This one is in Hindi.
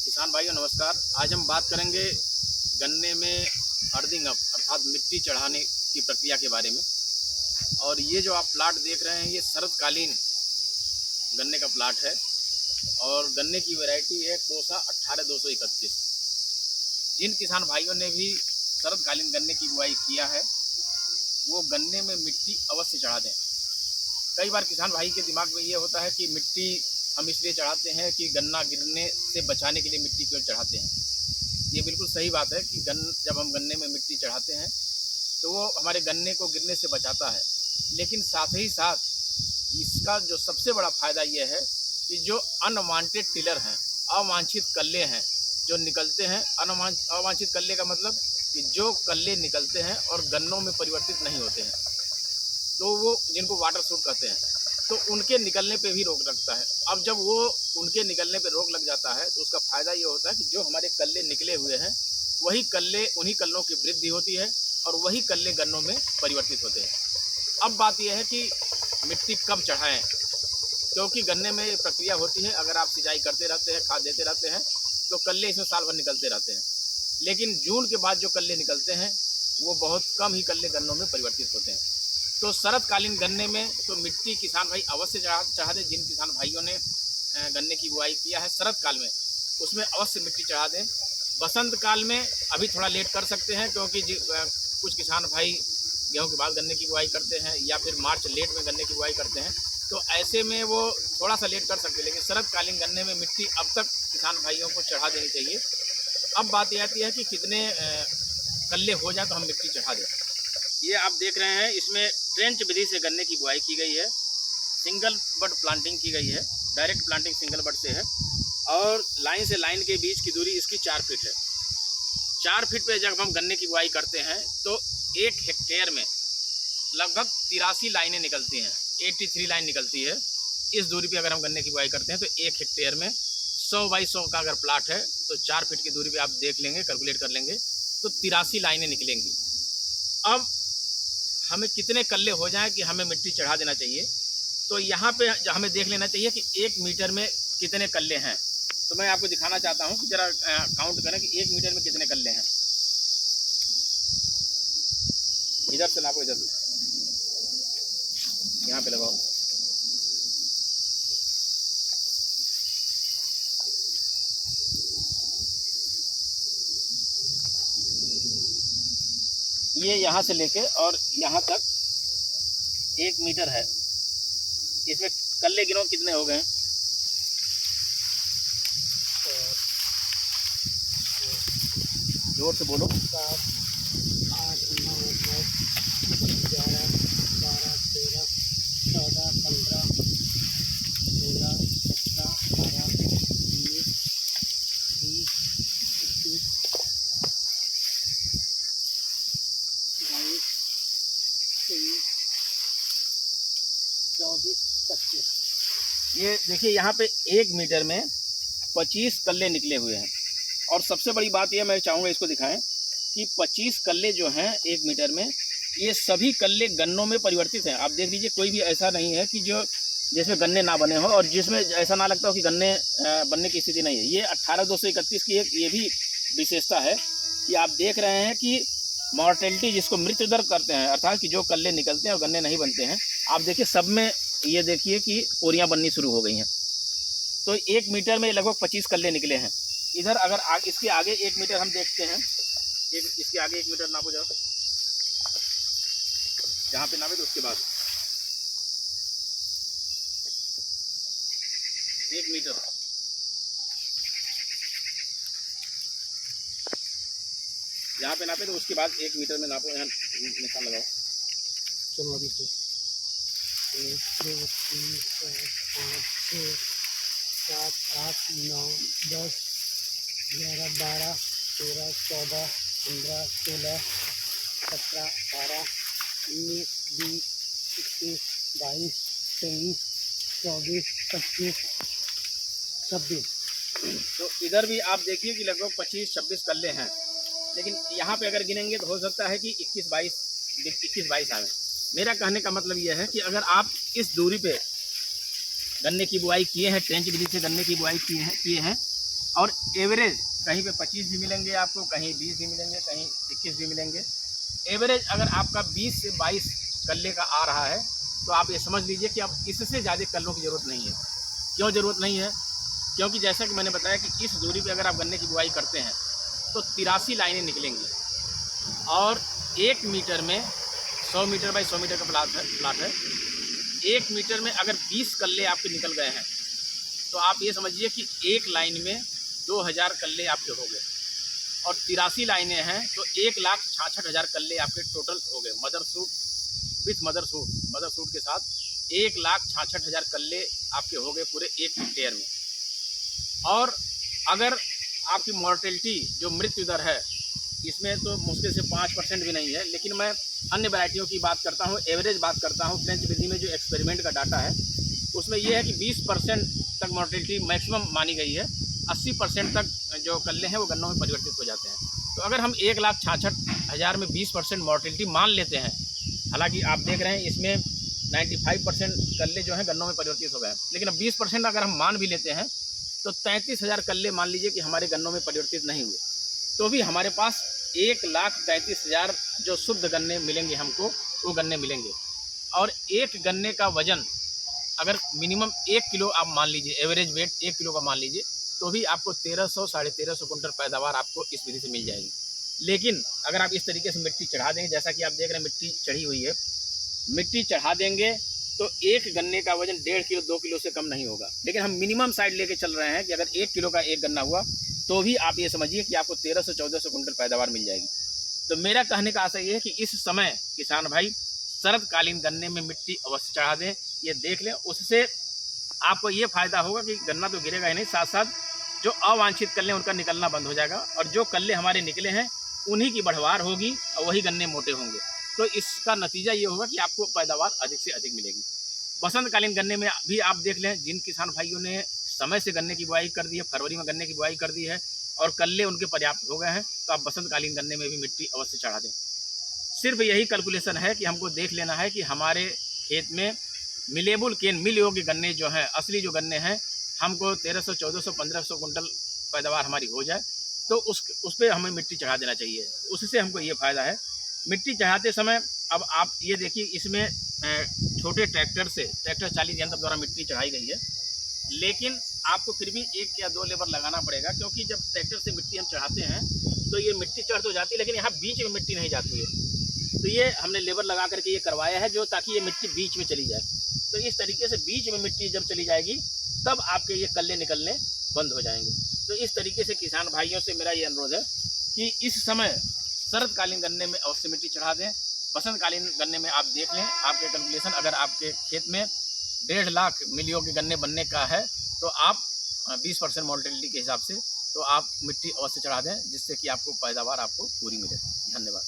किसान भाइयों नमस्कार। आज हम बात करेंगे गन्ने में अर्दिंग अप अर्थात मिट्टी चढ़ाने की प्रक्रिया के बारे में। और ये जो आप प्लाट देख रहे हैं ये शरतकालीन गन्ने का प्लाट है और गन्ने की वैरायटी है कोसा 18231। जिन किसान भाइयों ने भी शरतकालीन गन्ने की बुआई किया है वो गन्ने में मिट्टी अवश्य चढ़ा दें। कई बार किसान भाई के दिमाग में ये होता है कि मिट्टी हम इसलिए चढ़ाते हैं कि गन्ना गिरने से बचाने के लिए मिट्टी क्यों चढ़ाते हैं। ये बिल्कुल सही बात है कि जब हम गन्ने में मिट्टी चढ़ाते हैं तो वो हमारे गन्ने को गिरने से बचाता है। लेकिन साथ ही साथ इसका जो सबसे बड़ा फ़ायदा ये है कि जो अनवांटेड टिलर हैं, अवांछित कल्ले हैं जो निकलते हैं, अवांछित कल्ले का मतलब कि जो कल्ले निकलते हैं और गन्नों में परिवर्तित नहीं होते हैं, तो वो जिनको वाटर सूट कहते हैं, तो उनके निकलने पे भी रोक लगता है। अब जब वो उनके निकलने पे रोक लग जाता है तो उसका फ़ायदा ये होता है कि जो हमारे कल्ले निकले हुए हैं वही कल्ले, उन्हीं कल्लों की वृद्धि होती है और वही कल्ले गन्नों में परिवर्तित होते हैं। अब बात यह है कि मिट्टी कब चढ़ाएं, क्योंकि गन्ने में एक प्रक्रिया होती है, अगर आप सिंचाई करते रहते हैं, खाद देते रहते हैं तो कल्ले इसमें साल भर निकलते रहते हैं। लेकिन जून के बाद जो कल्ले निकलते हैं वो बहुत कम ही कल्ले गन्नों में परिवर्तित होते हैं। तो शरतकालीन गन्ने में तो मिट्टी किसान भाई अवश्य चढ़ा दें। जिन किसान भाइयों ने गन्ने की बुआई किया है शरतकाल में उसमें अवश्य मिट्टी चढ़ा दें। बसंत काल में अभी थोड़ा लेट कर सकते हैं क्योंकि कुछ किसान भाई गेहूं के बाद गन्ने की बुआई करते हैं या फिर मार्च लेट में गन्ने की बुआई करते हैं, तो ऐसे में वो थोड़ा सा लेट कर सकते हैं। लेकिन शरतकालीन गन्ने में मिट्टी अब तक किसान भाइयों को चढ़ा देनी चाहिए। अब बात यह आती है कि कितने कल्ले हो जाए तो हम मिट्टी चढ़ा दें। ये आप देख रहे हैं इसमें ट्रेंच विधि से गन्ने की बुआई की गई है, सिंगल बड प्लांटिंग की गई है, डायरेक्ट प्लांटिंग सिंगल बड से है और लाइन से लाइन के बीच की दूरी इसकी 4 फीट है। 4 फीट पे जब हम गन्ने की बुआई करते हैं तो 1 हेक्टेयर में लगभग 83 लाइनें निकलती हैं, 83 लाइन निकलती है। इस दूरी पे अगर हम गन्ने की बुआई करते हैं तो 1 हेक्टेयर में 100 बाई 100 का अगर प्लाट है तो 4 फीट की दूरी पे आप देख लेंगे, कैलकुलेट कर लेंगे तो 83 लाइनें निकलेंगी। अब हमें कितने कल्ले हो जाएं कि हमें मिट्टी चढ़ा देना चाहिए, तो यहाँ पे हमें देख लेना चाहिए कि 1 मीटर में कितने कल्ले हैं। तो मैं आपको दिखाना चाहता हूँ कि ज़रा काउंट करें कि 1 मीटर में कितने कल्ले हैं। इधर से नापो, इधर यहाँ पे लगाओ। ये यहाँ से लेके और यहाँ तक 1 मीटर है। इसमें कल्ले गिनो कितने हो गए? जोर से बोलो। 7, 8, 9, 10, 11, 12, 13, 14, 15, 16, 17, 18, 19, 20, 21, 22, 23, 24, 25। ये देखिए यहाँ पे 1 मीटर में 25 कल्ले निकले हुए हैं। और सबसे बड़ी बात यह मैं चाहूँगा इसको दिखाएं कि 25 कल्ले जो हैं 1 मीटर में, ये सभी कल्ले गन्नों में परिवर्तित हैं। आप देख लीजिए, कोई भी ऐसा नहीं है कि जो जिसमें गन्ने ना बने हो और जिसमें ऐसा ना लगता हो कि गन्ने बनने की स्थिति नहीं है। ये 18231 की एक ये भी विशेषता है कि आप देख रहे हैं कि मॉर्टेलिटी जिसको मृत्यु दर करते हैं, अर्थात कि जो कल्ले निकलते हैं और गन्ने नहीं बनते हैं, आप देखिए सब में ये देखिए कि पोरियाँ बननी शुरू हो गई हैं। तो 1 मीटर में लगभग 25 कल्ले निकले हैं। इधर अगर इसके आगे 1 मीटर हम देखते हैं, इसके आगे 1 मीटर नापो जाओ, जहाँ पे नापे तो उसके बाद 1 मीटर, जहाँ पे नापे तो उसके बाद 1 मीटर में नापो, यहाँ निशान लगाओ। चलो अभी से 1, 2, 3, 4, 5, 6, 7, 8, 9, 10, 11, 12, 13, 14, 15, 16, 17, 18, 19, 20, 21, 22, 23, 24, 25, 26। तो इधर भी आप देखिए कि लगभग 25-26 कल्ले हैं। लेकिन यहाँ पे अगर गिनेंगे तो हो सकता है कि 21-22 आए। मेरा कहने का मतलब यह है कि अगर आप इस दूरी पे गन्ने की बुआई किए हैं, ट्रेंच विधि से गन्ने की बुआई किए हैं और एवरेज कहीं पे 25 भी मिलेंगे आपको, कहीं 20 भी मिलेंगे, कहीं 21 भी मिलेंगे। एवरेज अगर आपका 20 से 22 कल्ले का आ रहा है तो आप ये समझ लीजिए कि अब इससे ज़्यादा कल्लों की ज़रूरत नहीं है। क्यों ज़रूरत नहीं है? क्योंकि जैसा कि मैंने बताया कि इस दूरी पे अगर आप गन्ने की बुआई करते हैं तो 83 लाइनें निकलेंगी और 1 मीटर में 100 मीटर बाई 100 मीटर का प्लाट है। 1 मीटर में अगर 20 कल्ले आपके निकल गए हैं तो आप ये समझिए कि एक लाइन में 2000 कल्ले आपके हो गए और 83 लाइनें हैं तो 1,66,000 कल्ले आपके टोटल हो गए। मदर सूट के साथ 1,66,000 कल्ले आपके हो गए पूरे 1 हेक्टेयर में। और अगर आपकी मॉर्टेलिटी जो मृत्यु दर है इसमें तो मुश्किल से 5% भी नहीं है, लेकिन मैं अन्य वैरायटियों की बात करता हूँ, एवरेज बात करता हूँ। फ्रेंच विधि में जो एक्सपेरिमेंट का डाटा है उसमें यह है कि 20% तक मॉर्टेलिटी मैक्सिमम मानी गई है। 80% तक जो कल्ले हैं वो गन्नों में परिवर्तित हो जाते हैं। तो अगर हम 1,66,000 में 20% मॉर्टेलिटी मान लेते हैं, हालांकि आप देख रहे हैं इसमें 95% कल्ले जो हैं गन्नों में परिवर्तित हो गए हैं, लेकिन अब 20% अगर हम मान भी लेते हैं तो 33,000 कल्ले मान लीजिए कि हमारे गन्नों में परिवर्तित नहीं हुए, तो भी हमारे पास 1,33,000 जो शुद्ध गन्ने मिलेंगे हमको, वो गन्ने मिलेंगे। और एक गन्ने का वजन अगर मिनिमम 1 किलो आप मान लीजिए, एवरेज वेट 1 किलो का मान लीजिए, तो भी आपको 1300 साढ़े 1300 कुंटल पैदावार आपको इस विधि से मिल जाएगी। लेकिन अगर आप इस तरीके से मिट्टी चढ़ा देंगे, जैसा कि आप देख रहे हैं मिट्टी चढ़ी हुई है, मिट्टी चढ़ा देंगे तो एक गन्ने का वजन 1.5 किलो 2 किलो से कम नहीं होगा। लेकिन हम मिनिमम साइड लेके चल रहे हैं कि अगर 1 किलो का एक गन्ना हुआ तो भी आप ये समझिए कि आपको 1300-1400 कुंटल पैदावार मिल जाएगी। तो मेरा कहने का आशय ये है कि इस समय किसान भाई शरदकालीन गन्ने में मिट्टी अवश्य चढ़ा दें, ये देख लें। उससे आपको ये फायदा होगा कि गन्ना तो गिरेगा ही नहीं, साथ साथ जो अवांछित कल्ले उनका निकलना बंद हो जाएगा और जो कल्ले हमारे निकले हैं उन्हीं की बढ़वार होगी और वही गन्ने मोटे होंगे। तो इसका नतीजा ये होगा कि आपको पैदावार अधिक से अधिक मिलेगी। बसंतकालीन गन्ने में भी आप देख लें, जिन किसान भाइयों ने समय से गन्ने की बुआई कर दी है, फरवरी में गन्ने की बुआई कर दी है और कल्ले उनके पर्याप्त हो गए हैं, तो आप बसंतकालीन गन्ने में भी मिट्टी अवश्य चढ़ा दें। सिर्फ यही कैलकुलेशन है कि हमको देख लेना है कि हमारे खेत में मिलेबल केन मिल योग्य गन्ने जो हैं, असली जो गन्ने हैं, हमको 1300, 1400, 1500 कुंटल पैदावार हमारी हो जाए तो उस पर हमें मिट्टी चढ़ा देना चाहिए। उससे हमको ये फ़ायदा है। मिट्टी चढ़ाते समय अब आप ये देखिए, इसमें छोटे ट्रैक्टर 40 यंत्र द्वारा मिट्टी चढ़ाई गई है, लेकिन आपको फिर भी 1 या 2 लेबर लगाना पड़ेगा, क्योंकि जब ट्रैक्टर से मिट्टी हम चढ़ाते हैं तो ये मिट्टी चढ़ तो जाती है लेकिन यहाँ बीच में मिट्टी नहीं जाती है। तो ये हमने लेबर लगा करके ये करवाया है, जो ताकि ये मिट्टी बीच में चली जाए। तो इस तरीके से बीच में मिट्टी जब चली जाएगी तब आपके ये कल्ले निकलने बंद हो जाएंगे। तो इस तरीके से किसान भाइयों से मेरा ये अनुरोध है कि इस समय शरदकालीन गन्ने में अवश्य मिट्टी चढ़ा दें। बसंतकालीन गन्ने में आप देख लें, आपके कैलकुलेशन अगर आपके खेत में 1.5 लाख मिल योग्य गन्ने बनने का है तो आप 20% मॉर्टेलिटी के हिसाब से तो आप मिट्टी अवश्य चढ़ा दें, जिससे कि आपको पैदावार आपको पूरी मिले। धन्यवाद।